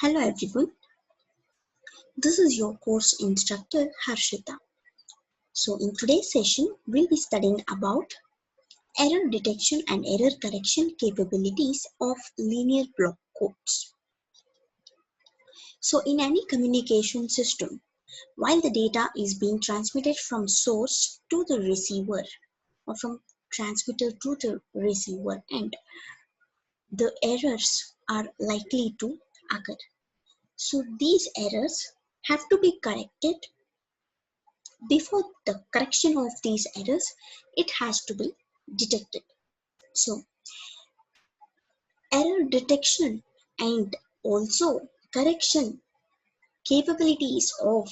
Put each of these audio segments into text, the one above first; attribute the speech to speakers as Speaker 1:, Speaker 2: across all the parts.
Speaker 1: Hello everyone, this is your course instructor Harshita. So in today's session, we'll be studying about error detection and error correction capabilities of linear block codes. So in any communication system, while the data is being transmitted from source to the receiver or from transmitter to the receiver end, the errors are likely to occur. So these errors have to be corrected. Before the correction of these errors, it has to be detected. So, error detection and also correction capabilities of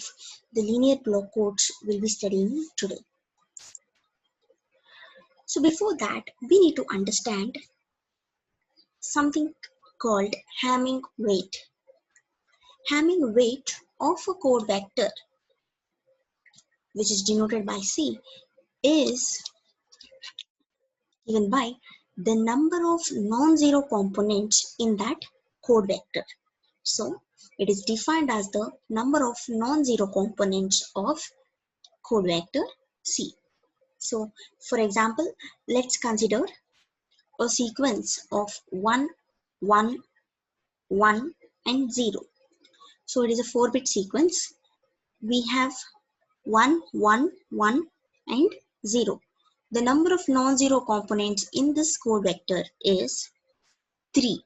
Speaker 1: the linear block codes will be studying today. So, before that, we need to understand something called Hamming weight. Hamming weight of a code vector, which is denoted by C, is given by the number of non-zero components in that code vector. So it is defined as the number of non-zero components of code vector C. So for example, let's consider a sequence of 1, 1, 1 and 0. So it is a 4-bit sequence. We have 1, 1, 1 and 0. The number of non-zero components in this code vector is 3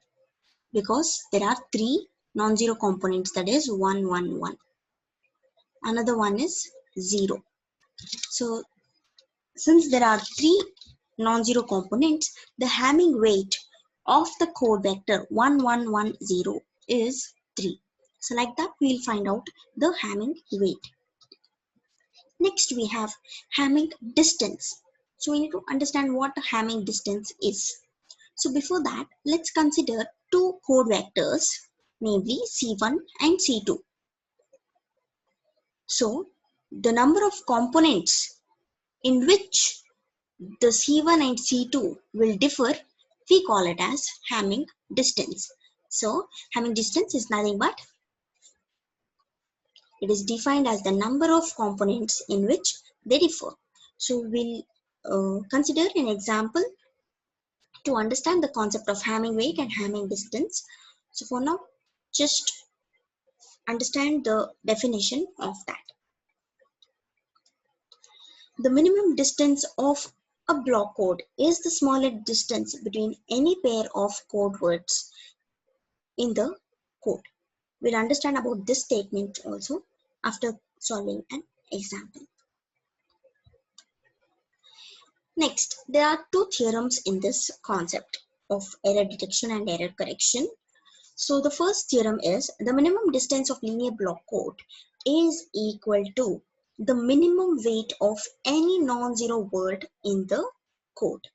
Speaker 1: because there are 3 non-zero components, that is 1, 1, 1. Another one is 0. So since there are 3 non-zero components, the Hamming weight of the code vector 1110 is 3. So like that we will find out the Hamming weight. Next we have Hamming distance. So we need to understand what the Hamming distance is. So before that, let's consider two code vectors, namely C1 and C2. So the number of components in which the C1 and C2 will differ, we call it as Hamming distance. So Hamming distance is nothing but it is defined as the number of components in which they differ. So we'll consider an example to understand the concept of Hamming weight and Hamming distance. So for now, just understand the definition of that. The minimum distance of a block code is the smallest distance between any pair of code words in the code. We'll understand about this statement also after solving an example. Next, there are two theorems in this concept of error detection and error correction. So the first theorem is the minimum distance of linear block code is equal to the minimum weight of any non-zero word in the code.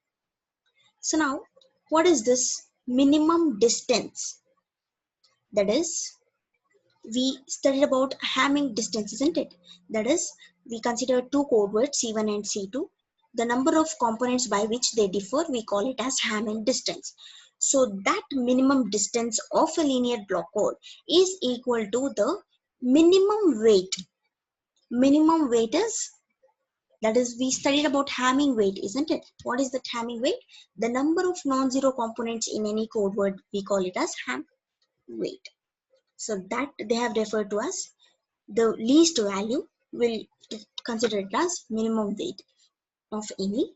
Speaker 1: So now, what is this minimum distance? That is, we studied about Hamming distance, isn't it? That is, we consider two code words C1 and C2. The number of components by which they differ, we call it as Hamming distance. So that minimum distance of a linear block code is equal to the minimum weight. Minimum weight is, that is, we studied about Hamming weight, isn't it? What is the Hamming weight? The number of non-zero components in any code word, we call it as Hamming weight. So that they have referred to as the least value, will consider it as minimum weight of any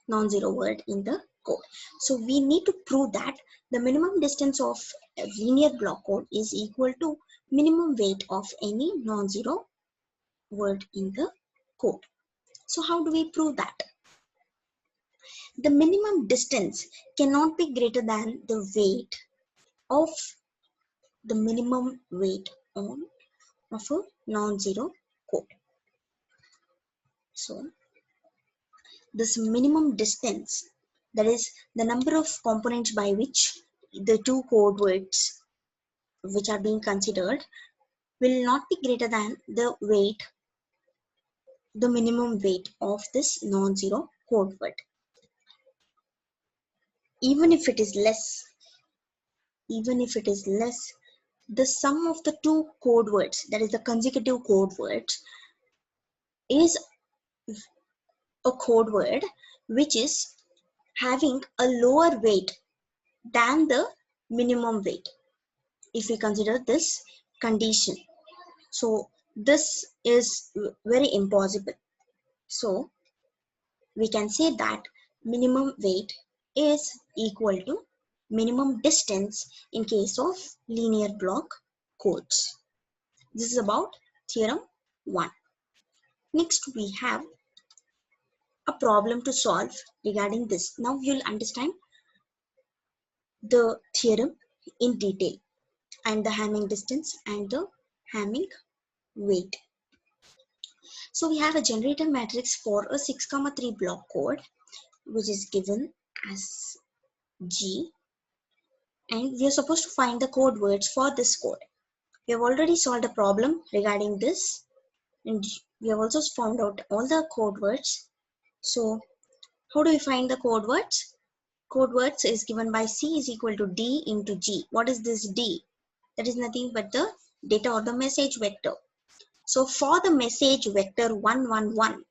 Speaker 1: non-zero word in the code. So we need to prove that the minimum distance of a linear block code is equal to minimum weight of any non-zero word in the code. So how do we prove that? The minimum distance cannot be greater than the weight of the minimum weight of a non-zero code. So this minimum distance, that is the number of components by which the two code words which are being considered, will not be greater than the weight, the minimum weight of this non-zero code word. Even if it is less even if it is less, the sum of the two code words, that is the consecutive code words, is a code word which is having a lower weight than the minimum weight. If we consider this condition, so this is very impossible. So we can say that minimum weight is equal to minimum distance in case of linear block codes. This is about theorem 1. Next we have a problem to solve regarding this. Now you'll understand the theorem in detail and the Hamming distance and the Hamming weight. So we have a generator matrix for a 6,3 block code which is given as G, and we are supposed to find the code words for this code. We have already solved a problem regarding this, and we have also found out all the code words. So how do we find the code words? Code words is given by C is equal to D into G. What is this D? That is nothing but the data or the message vector. So for the message vector 111,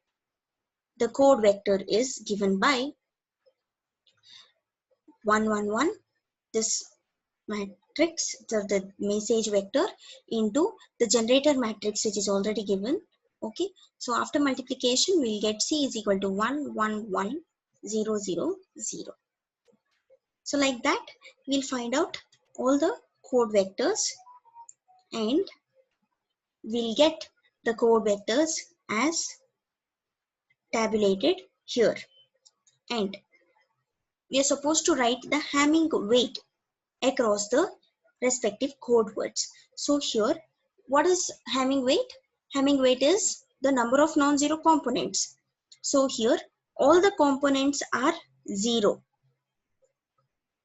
Speaker 1: the code vector is given by 111, this matrix, the message vector, into the generator matrix which is already given. Okay, so after multiplication we'll get C is equal to 1 1 1 0 0 0. So like that we'll find out all the code vectors, and we'll get the code vectors as tabulated here, and we are supposed to write the Hamming weight across the respective code words. So here, what is Hamming weight? Hamming weight is the number of non-zero components. So here, all the components are 0.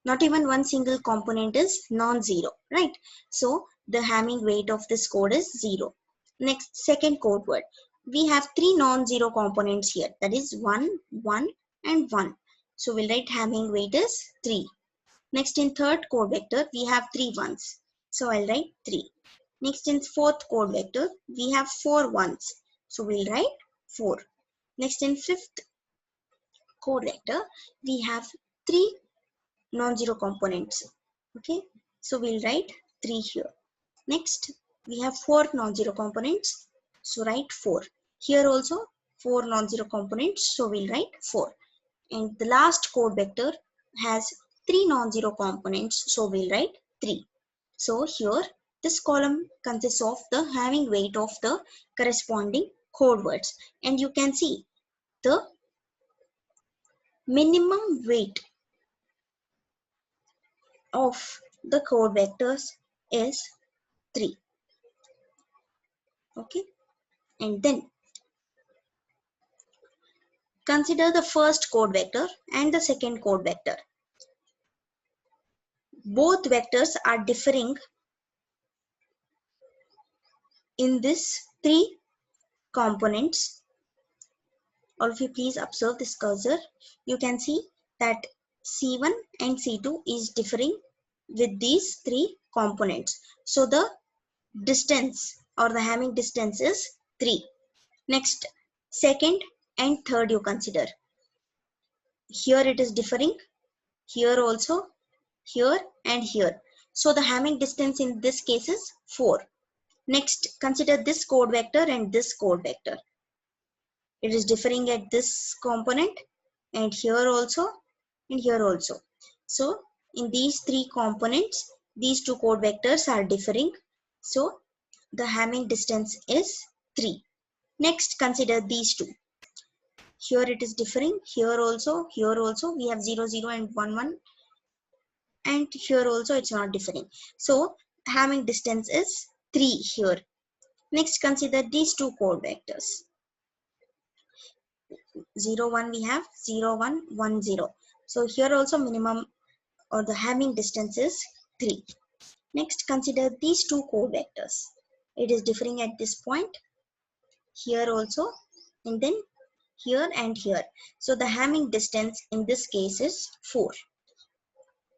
Speaker 1: Not even one single component is non-zero, right? So the Hamming weight of this code is 0. Next, second code word. We have 3 non-zero components here. That is 1, 1 and 1. So we'll write Hamming weight is 3. Next, in third code vector, we have 3 ones. So I'll write 3. Next, in fourth code vector, we have 4 ones. So we'll write 4. Next, in fifth code vector, we have 3 non-zero components. Okay, so we'll write 3 here. Next, we have 4 non-zero components. So write 4. Here also 4 non-zero components. So we'll write 4. And the last code vector has 3 non-zero components, so we'll write 3. So here this column consists of the Hamming weight of the corresponding code words, and you can see the minimum weight of the code vectors is 3. Okay, and then consider the first code vector and the second code vector. Both vectors are differing in these 3 components. All of you please observe this cursor. You can see that C1 and C2 is differing with these 3 components. So the distance or the Hamming distance is 3. Next, second and third you consider. Here it is differing, here also, here and here. So the Hamming distance in this case is 4. Next, consider this code vector and this code vector. It is differing at this component and here also and here also. So in these 3 components, these 2 code vectors are differing. So the Hamming distance is 3. Next, consider these 2. Here it is differing, here also we have 0 0 and 1 1, and here also it's not differing. So Hamming distance is 3 here. Next, consider these 2 code vectors. 0 1 we have 0 1 1 0. So here also minimum or the Hamming distance is 3. Next, consider these 2 code vectors. It is differing at this point, here also, and then here and here. So the Hamming distance in this case is 4.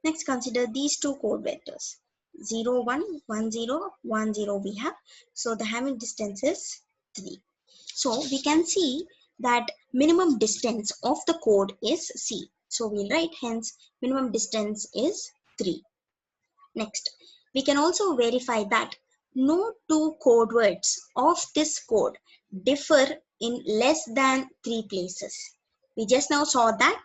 Speaker 1: Next, consider these two code vectors. 0, 1, 1, 0, 1, 0 we have. So the Hamming distance is 3. So we can see that minimum distance of the code is C. So we'll write hence minimum distance is 3. Next, we can also verify that no two code words of this code differ in less than 3 places. We just now saw that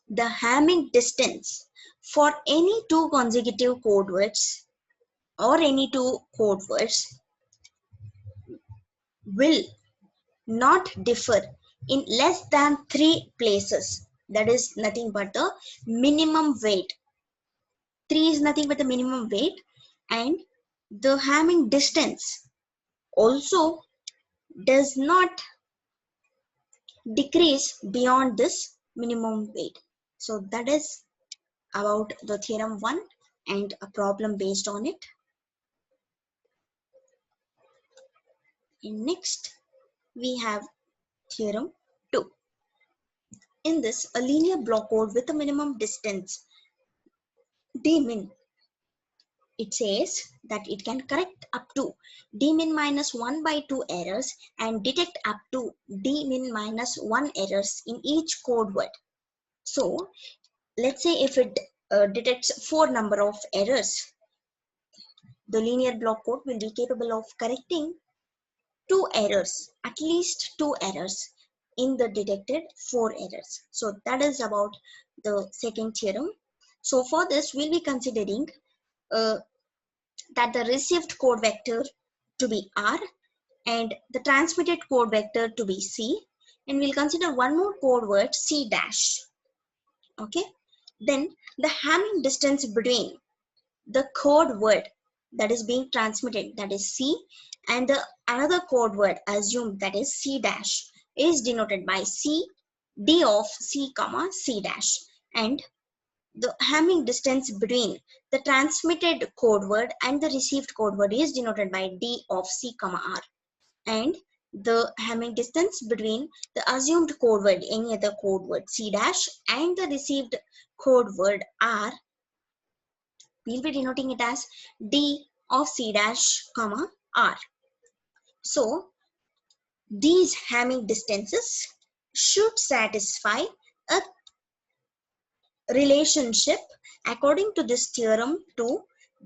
Speaker 1: the Hamming distance for any two consecutive code words or any two code words will not differ in less than 3 places. That is nothing but the minimum weight. 3 is nothing but the minimum weight, and the Hamming distance also does not decrease beyond this minimum weight. So that is about the theorem 1 and a problem based on it. And next we have theorem 2. In this, a linear block code with a minimum distance d-min, it says that it can correct up to d-min minus 1 by 2 errors and detect up to d-min minus 1 errors in each code word. So let's say if it detects 4 number of errors, the linear block code will be capable of correcting 2 errors, at least 2 errors in the detected 4 errors. So that is about the second theorem. So for this, we'll be considering that the received code vector to be R and the transmitted code vector to be C, and we'll consider one more code word C dash. Okay, then the Hamming distance between the code word that is being transmitted, that is C, and the another code word assumed, that is C dash, is denoted by C, D of C comma C dash, and the Hamming distance between the transmitted code word and the received code word is denoted by D of C comma R, and the Hamming distance between the assumed code word, any other code word C dash, and the received code word R, we'll be denoting it as D of C dash comma R. So these Hamming distances should satisfy a relationship according to this theorem 2,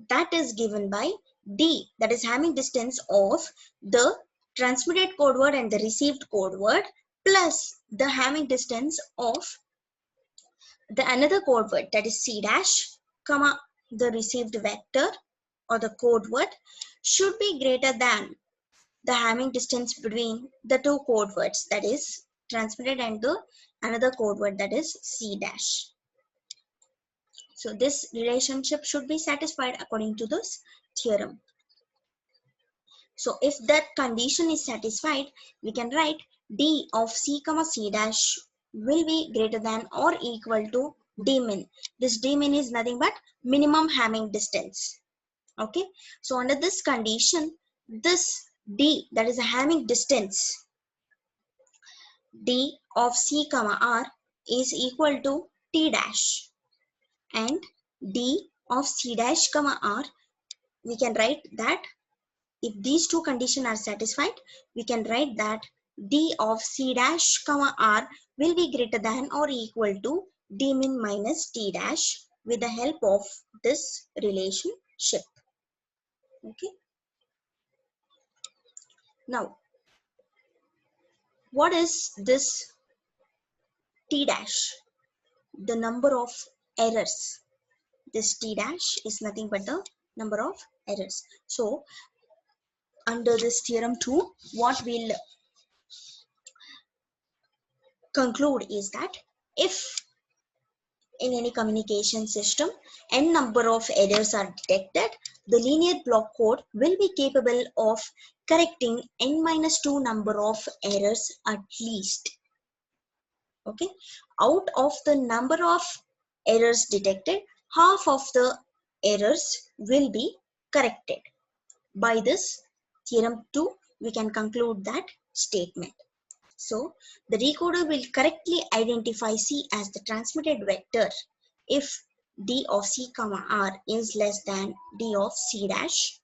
Speaker 1: that is given by D, that is Hamming distance of the transmitted code word and the received code word plus the Hamming distance of the another code word, that is C dash comma the received vector or the code word, should be greater than the Hamming distance between the two code words, that is transmitted, and the another code word, that is C dash. So this relationship should be satisfied according to this theorem. So if that condition is satisfied, we can write D of C comma C dash will be greater than or equal to D min. This D min is nothing but minimum Hamming distance. Okay. So under this condition, this D, that is a Hamming distance, D of C comma R is equal to T dash, and D of C dash comma R, we can write that if these two conditions are satisfied, we can write that D of C dash comma R will be greater than or equal to D min minus T dash with the help of this relationship. Okay. Now, what is this T dash? The number of errors. This T dash is nothing but the number of errors. So under this theorem 2, what we'll conclude is that if in any communication system n number of errors are detected, the linear block code will be capable of correcting n minus 2 number of errors at least. Okay, out of the number of errors detected, half of the errors will be corrected. By this theorem 2, we can conclude that statement. So the decoder will correctly identify C as the transmitted vector if d of c comma r is less than d of c dash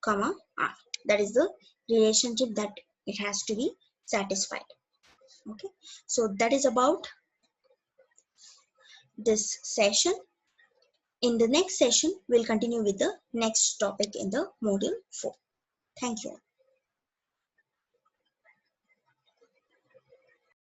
Speaker 1: comma r. That is the relationship that it has to be satisfied. Okay, so that is about this session. In the next session, we'll continue with the next topic in the module 4. Thank you.